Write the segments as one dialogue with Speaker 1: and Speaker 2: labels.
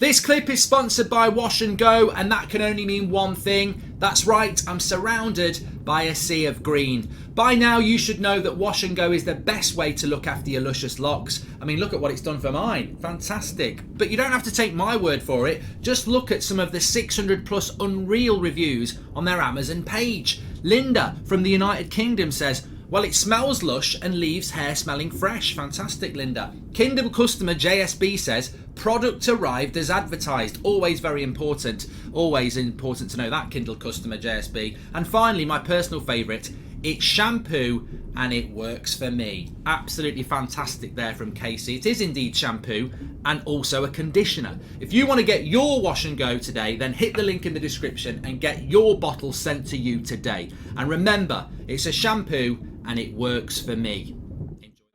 Speaker 1: This clip is sponsored by Wash and Go, and that can only mean one thing. That's right, I'm surrounded by a sea of green. By now you should know that Wash and Go is the best way to look after your luscious locks. I mean, look at what it's done for mine. Fantastic. But you don't have to take my word for it. Just look at some of the 600 plus unreal reviews on their Amazon page. Linda from the United Kingdom says, well, it smells lush and leaves hair smelling fresh. Fantastic, Linda. Kindle customer JSB says, product arrived as advertised. Always very important. Always important to know that, Kindle customer JSB. And finally, my personal favourite, it's shampoo and it works for me. Absolutely fantastic there from Casey. It is indeed shampoo and also a conditioner. If you want to get your Wash and Go today, then hit the link in the description and get your bottle sent to you today. And remember, it's a shampoo and it works for me.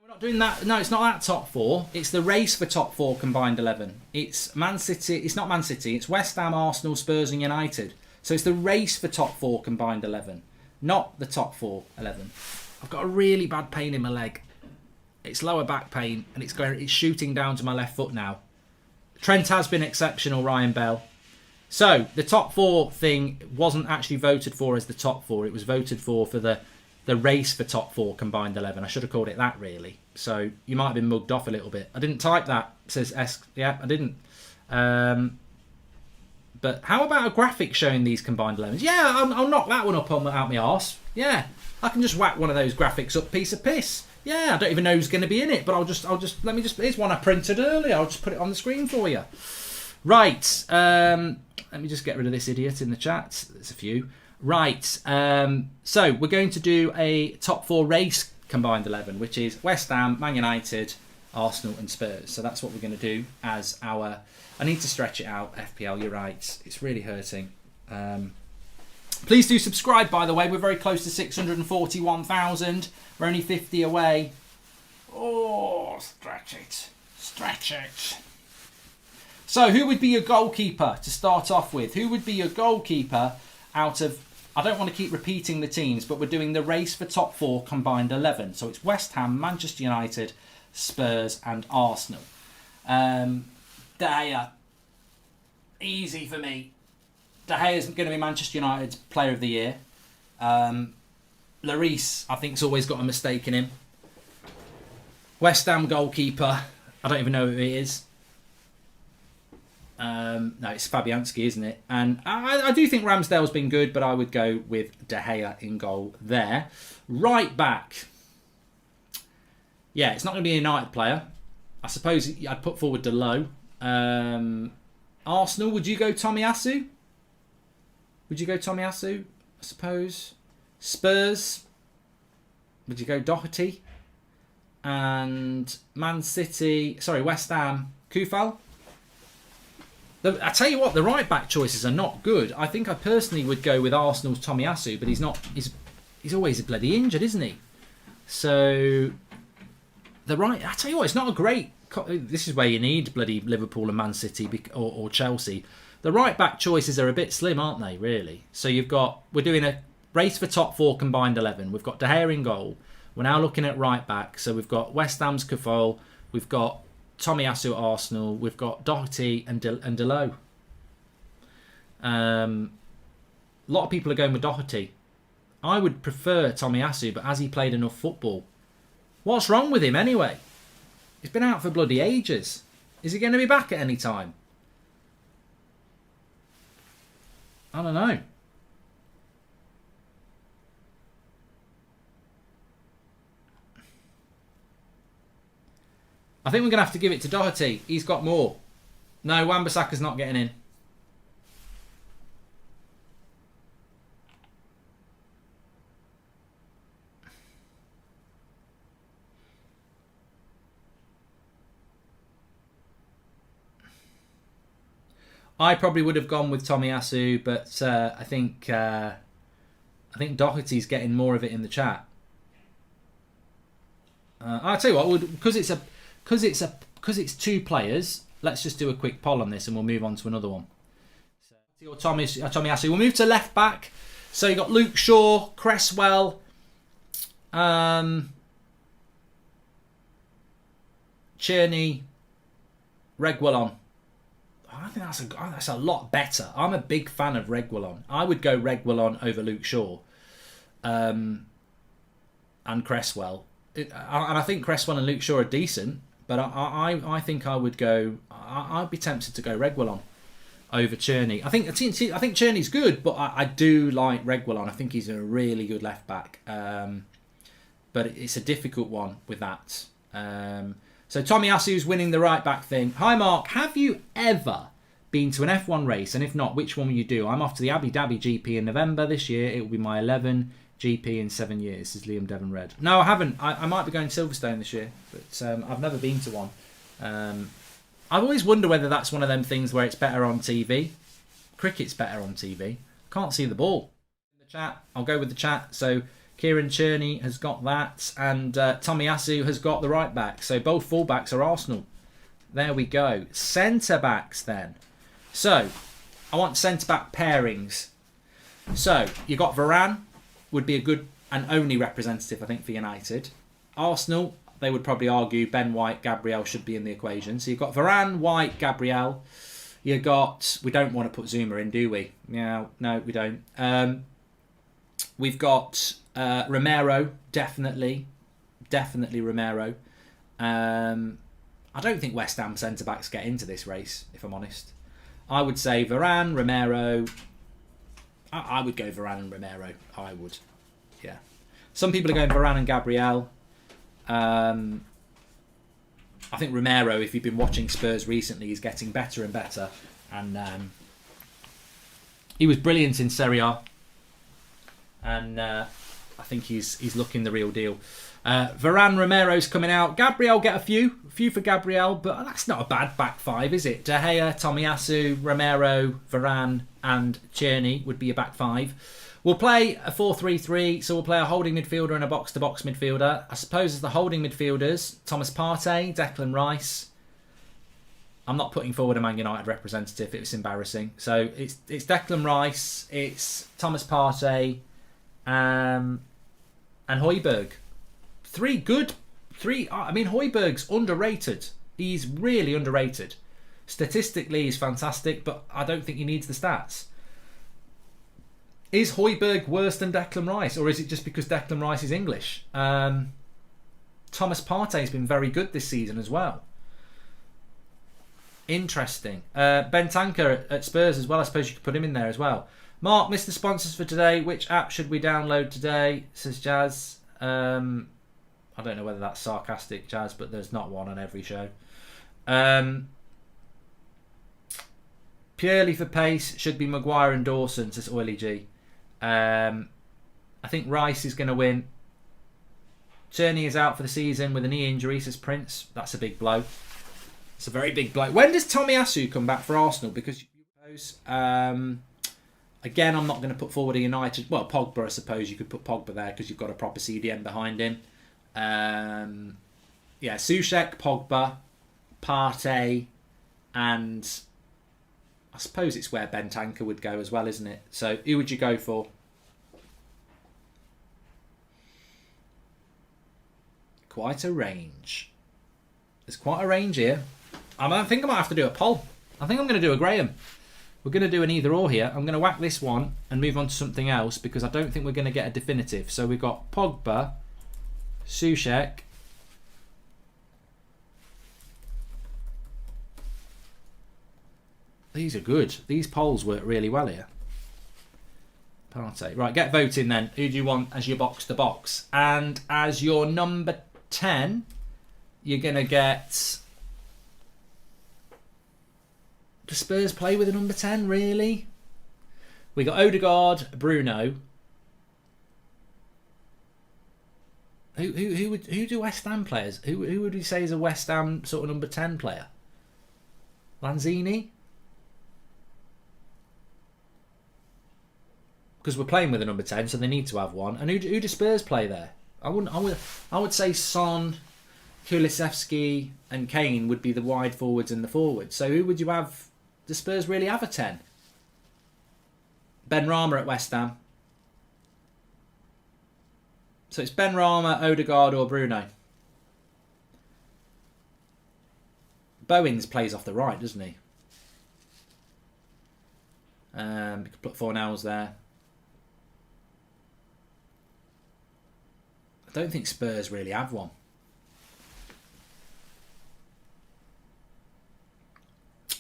Speaker 1: We're not doing that. No, it's not that top four. It's the race for top four combined 11. It's Man City. It's not Man City. It's West Ham, Arsenal, Spurs and United. So it's the race for top four combined 11. Not the top 11. I've got a really bad pain in my leg. It's lower back pain and it's shooting down to my left foot now. Trent has been exceptional, Ryan Bell. So the top four thing wasn't actually voted for as the top four. It was voted for the race for top four combined 11. I should have called it that, really. So you might have been mugged off a little bit. I didn't type that, says S. Yeah, I didn't. But how about a graphic showing these combined 11s? Yeah, I'll knock that one up out my arse. Yeah, I can just whack one of those graphics up, piece of piss. Yeah, I don't even know who's going to be in it, but here's one I printed earlier. I'll just put it on the screen for you. Right, let me just get rid of this idiot in the chat. There's a few. Right, so we're going to do a top four race combined 11, which is West Ham, Man United, Arsenal and Spurs. So that's what we're going to do as our... I need to stretch it out, FPL, you're right. It's really hurting. Please do subscribe, by the way. We're very close to 641,000. We're only 50 away. Oh, stretch it. Stretch it. So who would be your goalkeeper to start off with? Who would be your goalkeeper out of... I don't want to keep repeating the teams, but we're doing the race for top four combined 11. So it's West Ham, Manchester United, Spurs and Arsenal. De Gea, easy for me. De Gea is going to be Manchester United's Player of the Year. Lloris, I think, has always got a mistake in him. West Ham goalkeeper, I don't even know who he is. No, it's Fabianski, isn't it? And I do think Ramsdale's been good, but I would go with De Gea in goal there. Right back. Yeah, it's not going to be a United player. I suppose I'd put forward Delo. Arsenal, would you go Tomiyasu? Would you go Tomiyasu? I suppose. Spurs, would you go Doherty? And Man City, sorry, West Ham, Kufal. I tell you what, the right back choices are not good. I think I personally would go with Arsenal's Tomiyasu, but he's not. He's always bloody injured, isn't he? So the right. I tell you what, it's not a great. This is where you need bloody Liverpool and Man City or Chelsea. The right back choices are a bit slim, aren't they? Really. So we're doing a race for top four combined 11. We've got De Gea in goal. We're now looking at right back. So we've got West Ham's Kufal. We've got Tomiyasu at Arsenal. We've got Doherty and Delo. A lot of people are going with Doherty. I would prefer Tomiyasu, but has he played enough football? What's wrong with him anyway? He's been out for bloody ages. Is he going to be back at any time? I don't know. I think we're going to have to give it to Doherty. He's got more. No, Wan-Bissaka's not getting in. I probably would have gone with Tomiyasu, but I think Doherty's getting more of it in the chat. I'll tell you what, because it's two players. Let's just do a quick poll on this, and we'll move on to another one. So, Tomiyasu. We'll move to left back. So you got Luke Shaw, Cresswell, Cherney, Reguilon. I think that's a lot better. I'm a big fan of Reguilon. I would go Reguilon over Luke Shaw, and Cresswell. And I think Cresswell and Luke Shaw are decent, but I think I would go. I'd be tempted to go Reguilon over Cherney. I think Cherney's good, but I do like Reguilon. I think he's a really good left back. But it's a difficult one with that. So Tommy Asu's winning the right back thing. Hi Mark, have you ever been to an F1 race? And if not, which one will you do? I'm off to the Abu Dhabi GP in November this year. It will be my 11 GP in 7 years, says Liam Devon Red. No, I haven't. I might be going to Silverstone this year, but I've never been to one. I've always wondered whether that's one of them things where it's better on TV. Cricket's better on TV. Can't see the ball. In the chat, I'll go with the chat. So Kieran Cherney has got that, and Tommy Asu has got the right back. So both fullbacks are Arsenal. There we go. Centre backs then. So I want centre back pairings. So you got Varane, would be a good and only representative, I think, for United. Arsenal, they would probably argue Ben White, Gabriel should be in the equation. So you've got Varane, White, Gabriel. You got. We don't want to put Zuma in, do we? Yeah, no, we don't. We've got Romero, definitely Romero. I don't think West Ham centre backs get into this race, if I'm honest. I would say Varane, Romero. I would go Varane and Romero. I would, yeah. Some people are going Varane and Gabriel. I think Romero, if you've been watching Spurs recently, is getting better and better, and he was brilliant in Serie A, and I think he's looking the real deal. Varane, Romero's coming out. Gabriel get a few for Gabriel, but that's not a bad back five, is it? De Gea, Tomiyasu, Romero, Varane, and Cherney would be a back five. We'll play a 4-3-3, so we'll play a holding midfielder and a box-to-box midfielder. I suppose as the holding midfielders, Thomas Partey, Declan Rice. I'm not putting forward a Man United representative, it was embarrassing. So it's Declan Rice, it's Thomas Partey, and Højbjerg. I mean, Højbjerg's underrated. He's really underrated. Statistically, he's fantastic, but I don't think he needs the stats. Is Højbjerg worse than Declan Rice, or is it just because Declan Rice is English? Thomas Partey's been very good this season as well. Interesting. Bentancur at Spurs as well. I suppose you could put him in there as well. Mark, missed the sponsors for today. Which app should we download today? Says Jazz. I don't know whether that's sarcastic, Jazz, but there's not one on every show. Purely for pace, should be Maguire and Dawson, says Oily G. I think Rice is going to win. Cherney is out for the season with a knee injury, says Prince. That's a big blow. It's a very big blow. When does Tomiyasu come back for Arsenal? Because again, I'm not going to put forward a United. Well, Pogba, I suppose you could put Pogba there because you've got a proper CDM behind him. Yeah, Soucek, Pogba, Partey, and I suppose it's where Bentancur would go as well, isn't it? So who would you go for? Quite a range. There's quite a range here. I think I might have to do a poll. I think I'm going to do a Graham. We're going to do an either or here. I'm going to whack this one and move on to something else because I don't think we're going to get a definitive. So we've got Pogba, Soucek, these are good. These polls work really well here. Partey. Right, get voting then. Who do you want as your box to box? And as your number 10, you're going to get... Do Spurs play with a number 10, really? We got Odegaard, Bruno. Who do West Ham players? Who would we say is a West Ham sort of number 10 player? Lanzini? Because we're playing with a number 10, so they need to have one. And who do Spurs play there? I would say Son, Kulusevski, and Kane would be the wide forwards and the forwards. So who would you have? Do Spurs really have a 10? Ben Rama at West Ham. So it's Ben Rama, Odegaard or Bruno. Bowens plays off the right, doesn't he? We could put Fornells there. I don't think Spurs really have one.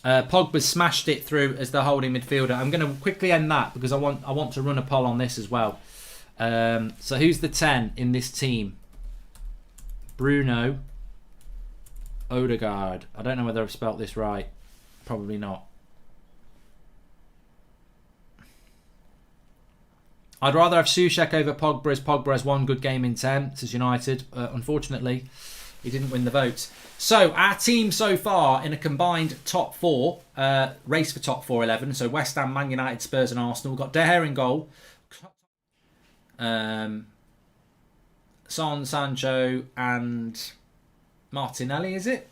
Speaker 1: Pogba smashed it through as the holding midfielder. I'm going to quickly end that because I want to run a poll on this as well. So who's the 10 in this team? Bruno, Odegaard. I don't know whether I've spelt this right. Probably not. I'd rather have Souček over Pogba, as Pogba has one good game in 10, says United. Unfortunately, he didn't win the vote. So, our team so far in a combined top 4, race for top 4, 11. So, West Ham, Man United, Spurs and Arsenal. We've got De Gea in goal. Son, Sancho and Martinelli, is it?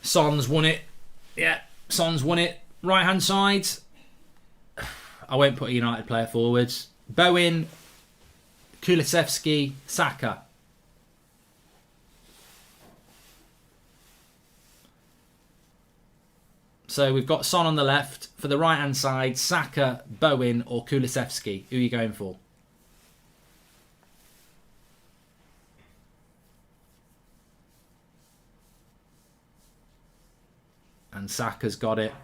Speaker 1: Son's won it. Yeah, Son's won it. Right-hand side. I won't put a United player forwards. Bowen, Kulusevski, Saka. So we've got Son on the left. For the right-hand side, Saka, Bowen or Kulusevski. Who are you going for? And Saka's got it.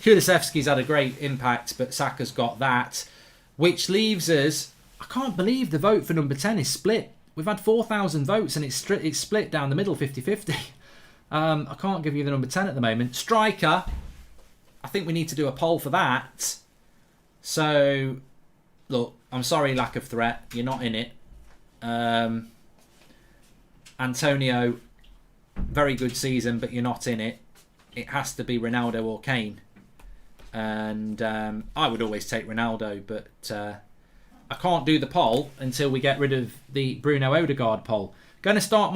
Speaker 1: Kulusevski's had a great impact, but Saka's got that. Which leaves us... I can't believe the vote for number 10 is split. We've had 4,000 votes and it's split down the middle, 50-50. I can't give you the number 10 at the moment. Striker, I think we need to do a poll for that. So, look, I'm sorry, lack of threat. You're not in it. Antonio, very good season, but you're not in it. It has to be Ronaldo or Kane. And I would always take Ronaldo, but I can't do the poll until we get rid of the Bruno Odegaard poll. Going to start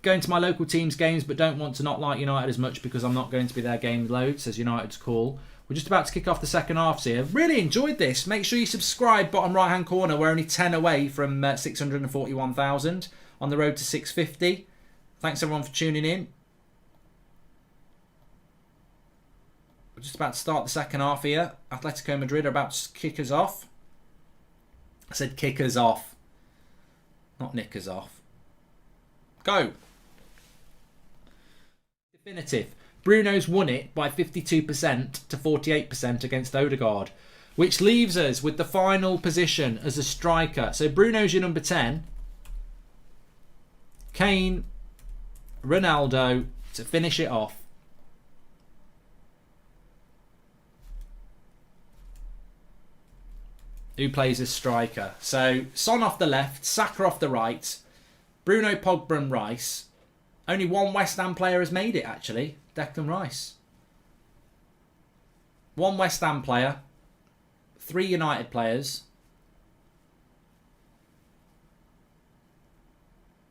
Speaker 1: going to my local team's games, but don't want to not like United as much because I'm not going to be there game loads, says United's call. We're just about to kick off the second half here. Really enjoyed this. Make sure you subscribe, bottom right-hand corner. We're only 10 away from 641,000 on the road to 650. Thanks everyone for tuning in. We're just about to start the second half here. Atletico Madrid are about to kick us off. I said kick us off, not nick us off. Go. Definitive. Bruno's won it by 52% to 48% against Odegaard, which leaves us with the final position as a striker. So Bruno's your number 10. Kane, Ronaldo to finish it off. Who plays as striker? So Son off the left, Saka off the right, Bruno, Pogba and Rice. Only one West Ham player has made it, actually. Declan Rice. One West Ham player. 3 United players.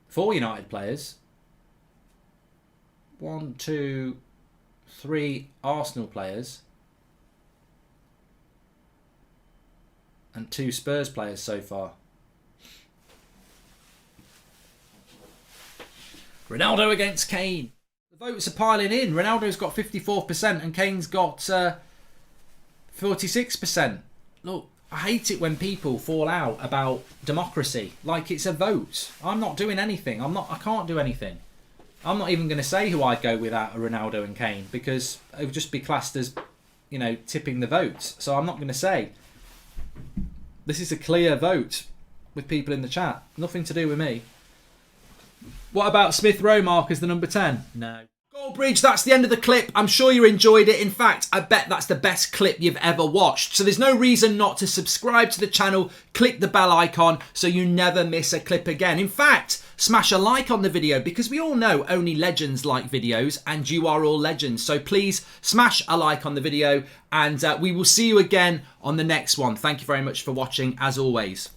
Speaker 1: 4 United players. 1, 2, 3 Arsenal players. And 2 Spurs players so far. Ronaldo against Kane. The votes are piling in. Ronaldo's got 54% and Kane's got 46%. Look, I hate it when people fall out about democracy. Like it's a vote. I'm not doing anything. I can't do anything. I'm not even going to say who I'd go with out of Ronaldo and Kane because it would just be classed as, you know, tipping the votes. So I'm not going to say. This is a clear vote with people in the chat. Nothing to do with me. What about Smith Rowe Mark as the number 10? No. Goldbridge, that's the end of the clip. I'm sure you enjoyed it. In fact, I bet that's the best clip you've ever watched. So there's no reason not to subscribe to the channel. Click the bell icon so you never miss a clip again. In fact, smash a like on the video because we all know only legends like videos and you are all legends. So please smash a like on the video and we will see you again on the next one. Thank you very much for watching as always.